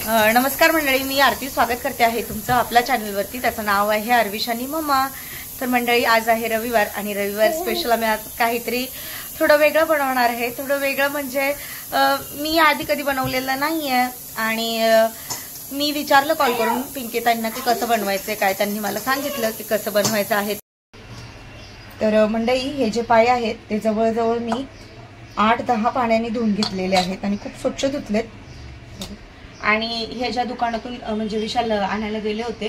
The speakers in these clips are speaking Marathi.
नमस्कार मंडळी, मी आरती स्वागत करते आहे तुमचं आपल्या चॅनलवरती. त्याचं नाव आहे अर्विशानी मम्मा. तर मंडळी, आज आहे रविवार आणि रविवार स्पेशल आम्ही आज काहीतरी थोडं वेगळं बनवणार आहे. थोडं वेगळं म्हणजे मी आधी कधी बनवलेलं नाहीये आणि मी विचारलं कॉल करून पिंकीताईंना की कसं बनवायचं काय. त्यांनी मला सांगितलं की कसं बनवायचं आहे. तर मंडळी, हे जे पाय आहेत ते जवळजवळ मी 8-10 पाण्याने धुवून घेतलेले आहेत आणि खूप स्वच्छ धुतलेत. आणि हे ज्या दुकानातून म्हणजे विशाल आणायला गेले होते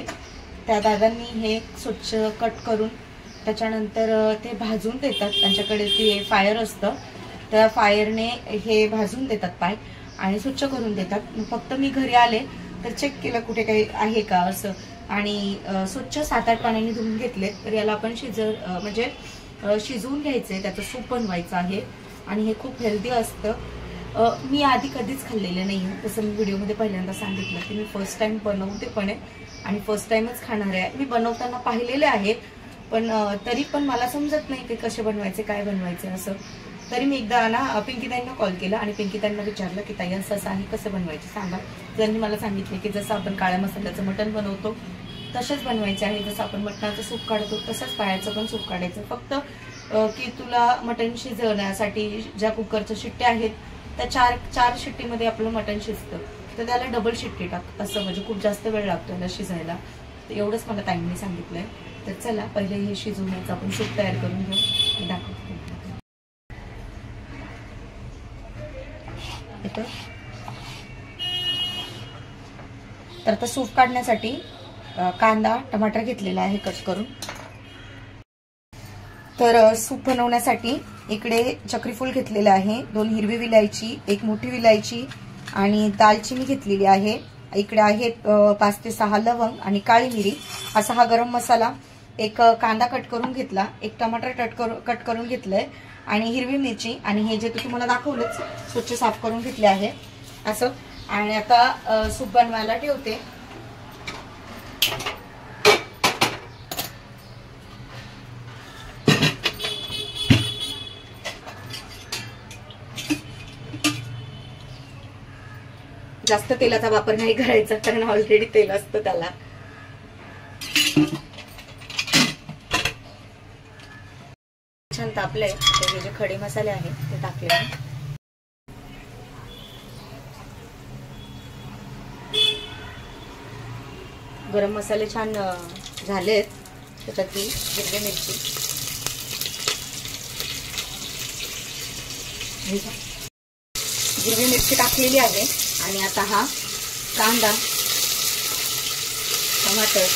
त्या दादांनी हे स्वच्छ कट करून त्याच्यानंतर ते भाजून देतात. त्यांच्याकडे ते फायर असतं, त्या फायरने हे भाजून देतात पाय आणि स्वच्छ करून देतात. फक्त मी घरी आले तर चेक केलं कुठे काही आहे का असं, आणि स्वच्छ 7-8 पाण्याने धुवून घेतले. तर याला आपण म्हणजे शिजवून घ्यायचंय, त्याचं सूप बनवायचं आहे आणि हे खूप हेल्दी असतं. मी आधी कधीच खाल्लेलं नाही आहे, तसं मी व्हिडिओमध्ये पहिल्यांदा सांगितलं की मी फर्स्ट टाइम बनवते पण आहे आणि फर्स्ट टाइमच खाणार आहे. मी बनवताना पाहिलेले आहे पण तरी पण मला समजत नाही की कसे बनवायचे काय बनवायचे असं. तरी मी एकदा ना पिंकीताईंना कॉल केला आणि पिंकीताईंना विचारलं की ताई असं आहे कसं बनवायचे सांगा. त्यांनी मला सांगितले की जसं आपण काळ्या मसाल्याचं मटण बनवतो तसंच बनवायचे आहे, जसं आपण मटणाचं सूप काढतो तसंच पायाचं पण सूप काढायचं. फक्त की तुला मटण शिजवण्यासाठी ज्या कुकरच्या शिट्ट्या आहेत त्या 4 शिट्टीमध्ये आपलं मटण शिजतं, तर त्याला डबल शिट्टी टाक असं, म्हणजे खूप जास्त वेळ लागतो याला शिजायला. तर एवढंच मला ताईंनी सांगितलंय. तर चला पहिले हे शिजवण्याचं आपण सूप तयार करून घेऊ आणि दाखवतो. तर आता सूप काढण्यासाठी कांदा टमाटर घेतलेला आहे कट करून. तर सूप बनवण्यासाठी इकडे चक्रीफूल घेतलेलं आहे, 2 हिरवी विलायची, 1 मोठी विलायची आणि दालचिनी घेतलेली आहे. इकडे आहेत 5 ते 6 लवंग आणि काळी मिरी. असा हा गरम मसाला. एक कांदा कट करून घेतला, 1 टमाटर कट करून घेतलंय आणि हिरवी मिरची आणि हे जे तुम्हाला दाखवलंच स्वच्छ साफ करून घेतले आहे असं. आणि आता सूप बनवायला ठेवते. जास्त तेलाचा वापर नाही करायचा कारण ऑलरेडी तेल असतं त्याला. छान तापलंय. हे जे खडे मसाले आहेत ते टाकले. गरम मसाले छान झालेत. त्याच्यात हिरवी मिरची, हिरवी मिरची टाकलेली आहे आणि आता हा कांदा टमाटर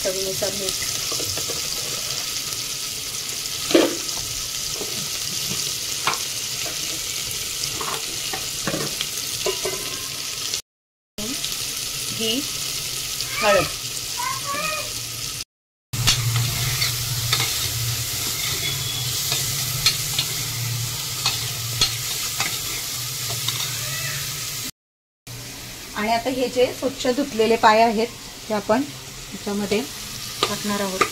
चवीनुसार मीठ, ही हळद. आणि आता हे जे स्वच्छ धुतलेले पाय आहेत ते आपण त्याच्यामध्ये टाकणार आहोत.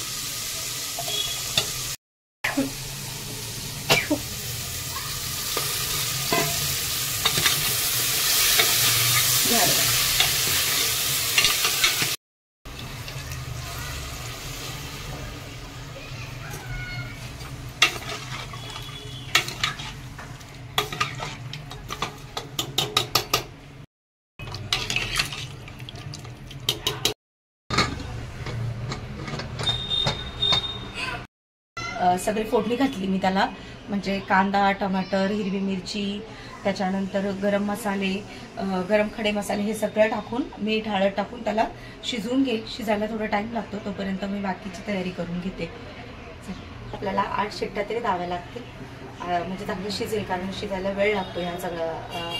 सगळी फोडणी घातली मी त्याला, म्हणजे कांदा टमाटर हिरवी मिरची त्याच्यानंतर गरम मसाले गरम खडे मसाले हे सगळं टाकून मीठ हळद टाकून त्याला शिजवून घेईल. शिजायला थोडा टाइम लागतो, तोपर्यंत मी बाकीची तयारी करून घेते. आपल्याला 8 शिट्ट्या तरी द्याव्या लागतील म्हणजे चांगलं शिजेल, कारण शिजायला वेळ लागतो ह्या सगळं.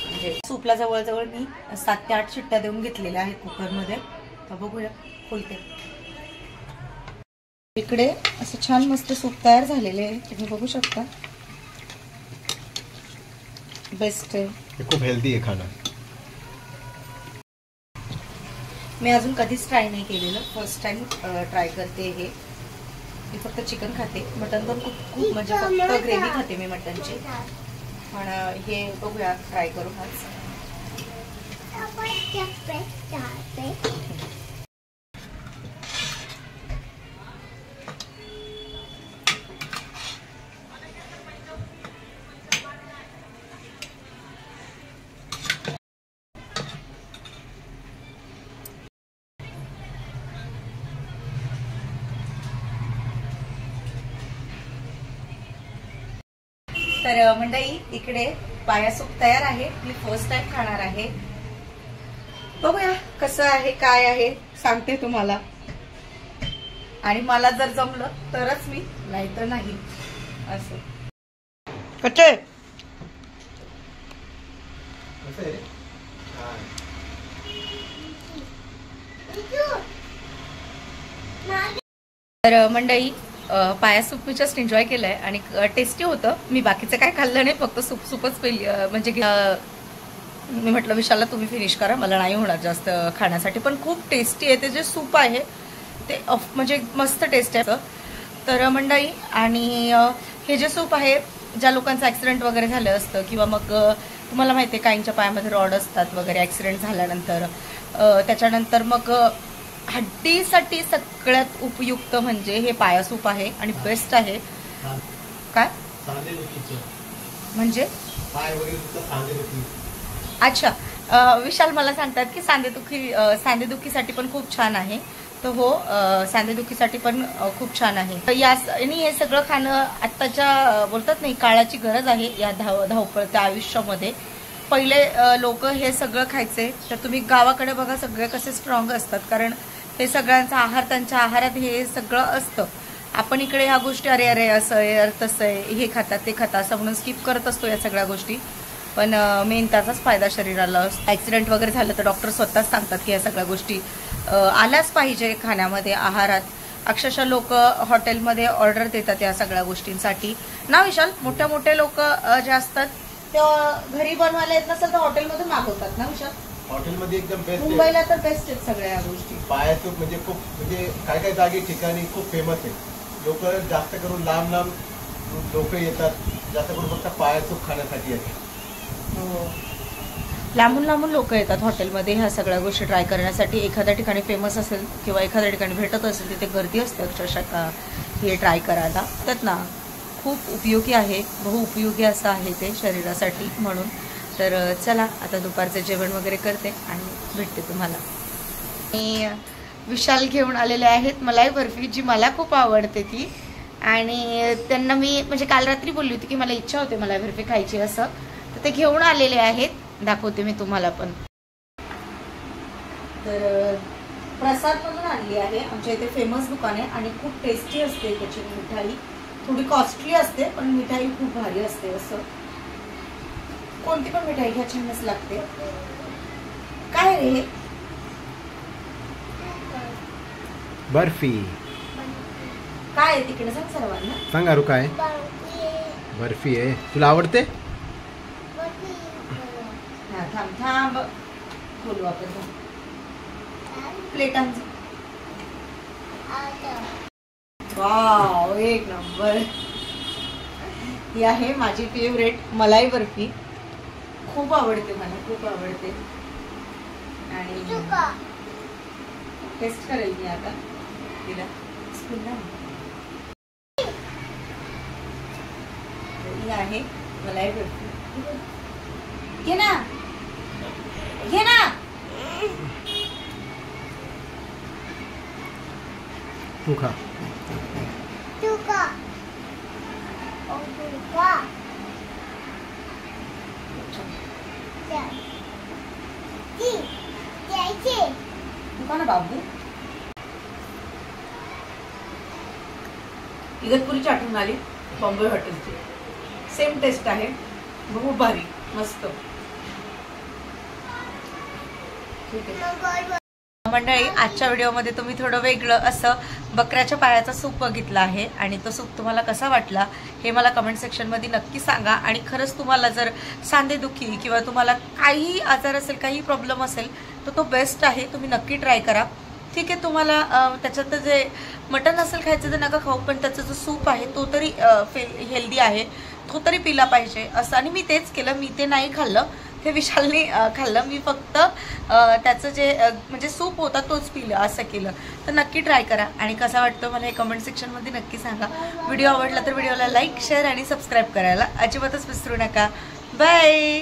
म्हणजे सूपला जवळजवळ मी 7 ते 8 शिट्ट्या देऊन घेतलेल्या आहेत कुकरमध्ये. तर बघूया खोलते. इकडे असं छान मस्त सूप तयार झालेले आहे, तुम्ही बघू शकता. बेस्ट आहे, खूप हेल्दी आहे खाना. मी अजून कधीच ट्राय नाही केलेलं, फर्स्ट टाइम ट्राय करते हे. मी फक्त चिकन खाते, मटन पण खूप म्हणजे फक्त ग्रेव्ही खाते मी मटनची. पण हे बघूया ट्राय करून आज. तर मंडळी इकडे पाया सूप तयार आहे. मी फर्स्ट टाइम खाणार आहे. बघूया कसं आहे काय आहे, सांगते तुम्हाला. आणि मला जर जमलं तरच मी, नाही तर नाही. असं कच्चे तर मंडळी पाया सूप मी जस्ट एन्जॉय केलंय आणि टेस्टी होतं. मी बाकीचं काय खाल्लं नाही, फक्त सूपच म्हणजे मी म्हटलं विशालला तुम्ही फिनिश करा, मला नाही होणार जास्त खाण्यासाठी. पण खूप टेस्टी आहे ते जे सूप आहे ते, म्हणजे मस्त टेस्ट आहे. तर मंडळी आणि हे जे सूप आहे, ज्या लोकांचं ऍक्सिडेंट वगैरे झालं असतं किंवा मग तुम्हाला माहिती आहे काहींच्या पायामध्ये रॉड असतात वगैरे ऍक्सिडेंट झाल्यानंतर, त्याच्यानंतर मग हड्डीसाठी सगळ्यात उपयुक्त म्हणजे हे पाया सूप आहे आणि बेस्ट आहे. काय म्हणजे अच्छा, विशाल मला सांगतात की सांधेदुखीसाठी पण खूप छान आहे. तर हो, सांधेदुखीसाठी पण खूप छान आहे. आणि हे सगळं खाणं आत्ताच्या बोलतात नाही काळाची गरज आहे या धावपळत्या आयुष्यामध्ये. पहिले लोक हे सगळं खायचे, तर तुम्ही गावाकडे बघा सगळे कसे स्ट्रॉंग असतात, कारण हे सगळ्यांचा आहार, त्यांच्या आहारात हे सगळं असतं. आपण इकडे ह्या गोष्टी अरे अरे असं आहे तसं आहे, हे खातात ते खातात असं म्हणून स्किप करत असतो या सगळ्या गोष्टी. पण मेन त्याचाच फायदा शरीराला. ऍक्सिडेंट वगैरे झालं तर डॉक्टर स्वतःच सांगतात की या सगळ्या गोष्टी आल्याच पाहिजे खाण्यामध्ये, आहारात. अक्षरशः लोक हॉटेलमध्ये ऑर्डर देतात या सगळ्या गोष्टींसाठी ना विशाल. मोठे मोठे लोक जे असतात ते घरी बनवायला येत नसेल तर हॉटेलमधून मागवतात ना विशाल. हॉटेलमध्ये एकदम बेस्ट, मुंबईला तर बेस्ट आहेत सगळ्या गोष्टी. पाया सूप म्हणजे खूप, म्हणजे काय काय जागी ठिकाणी खूप फेमस आहे. लोक जास्त करून लांब लोक येतात, जास्त करून फक्त पाया सूप खाण्यासाठी येतात. लांबून लोक येतात हॉटेलमध्ये ह्या सगळ्या गोष्टी ट्राय करण्यासाठी. एखाद्या ठिकाणी फेमस असेल किंवा एखाद्या ठिकाणी भेटत असेल तिथे गर्दी असते अक्षरशः हे ट्राय करायला. तर ना खूप उपयोगी आहे, बहुउपयोगी असं आहे ते शरीरासाठी. म्हणून तर चला आता दुपारचं जेवण वगैरे करते आणि भेटते तुम्हाला. आणि विशाल घेऊन आलेले आहेत मलाई बर्फी, जी मला खूप आवडते ती. आणि त्यांना मी म्हणजे काल रात्री बोलली होती की मला इच्छा होते मलाई बर्फी खायची असं, तर ते घेऊन आलेले आहेत. दाखवते मी तुम्हाला पण. तर प्रसाद म्हणून आणली आहे, आमच्या इथे फेमस दुकान आहे आणि खूप टेस्टी असते त्याची मिठाई. थोडी कॉस्टली असते पण मिठाई खूप भारी असते. असं कोणती पण मिठाई घ्या छानच लागते. काय रे बर्फी काय आहे तिकडे सांग सर्वांना. सांग अरू काय बर्फी आहे, तुला आवडते? थांब बोलू आपण. प्लेटांचं वाव एक नंबर. ही आहे माझी फेवरेट मलाई बर्फी. खूप आवडते मला, खूप आवडते. आणि टेस्ट करेल मी आता तिला. ही आहे मलाई बर्फी. घे ना घे ना. तू खा. ना बाबू इगतपुरीची आठवण आली. बॉम्बे हॉटेलची सेम टेस्ट आहे, खूप भारी मस्त. मंडळी आजच्या व्हिडिओमध्ये तुम्ही थोडं वेगळं असं बकऱ्याच्या पायाचा सूप बघितला आहे आणि तो सूप तुम्हाला कसा वाटला हे मला कमेंट सेक्शनमध्ये नक्की सांगा. आणि खरंच तुम्हाला जर सांधेदुखी किंवा तुम्हाला काही आजार असेल, काही प्रॉब्लेम असेल तर तो बेस्ट आहे, तुम्ही नक्की ट्राय करा. ठीक आहे, तुम्हाला त्याच्यात जे मटन असेल खायचं तर नका खाऊ, पण त्याचा जो सूप आहे तो तरी हेल्दी आहे, तो तरी पिला पाहिजे असं. आणि मी तेच केलं, मी ते नाही खाल्लं, ते विशालने खाल्लं. मी फक्त त्याचं जे म्हणजे सूप होता तोच पिलं, असं केलं. तर नक्की ट्राय करा आणि कसा वाटतो मला हे कमेंट सेक्शनमध्ये नक्की सांगा. व्हिडिओ आवडला तर व्हिडिओला लाईक, शेअर आणि सबस्क्राईब करायला अजिबातच विसरू नका. बाय.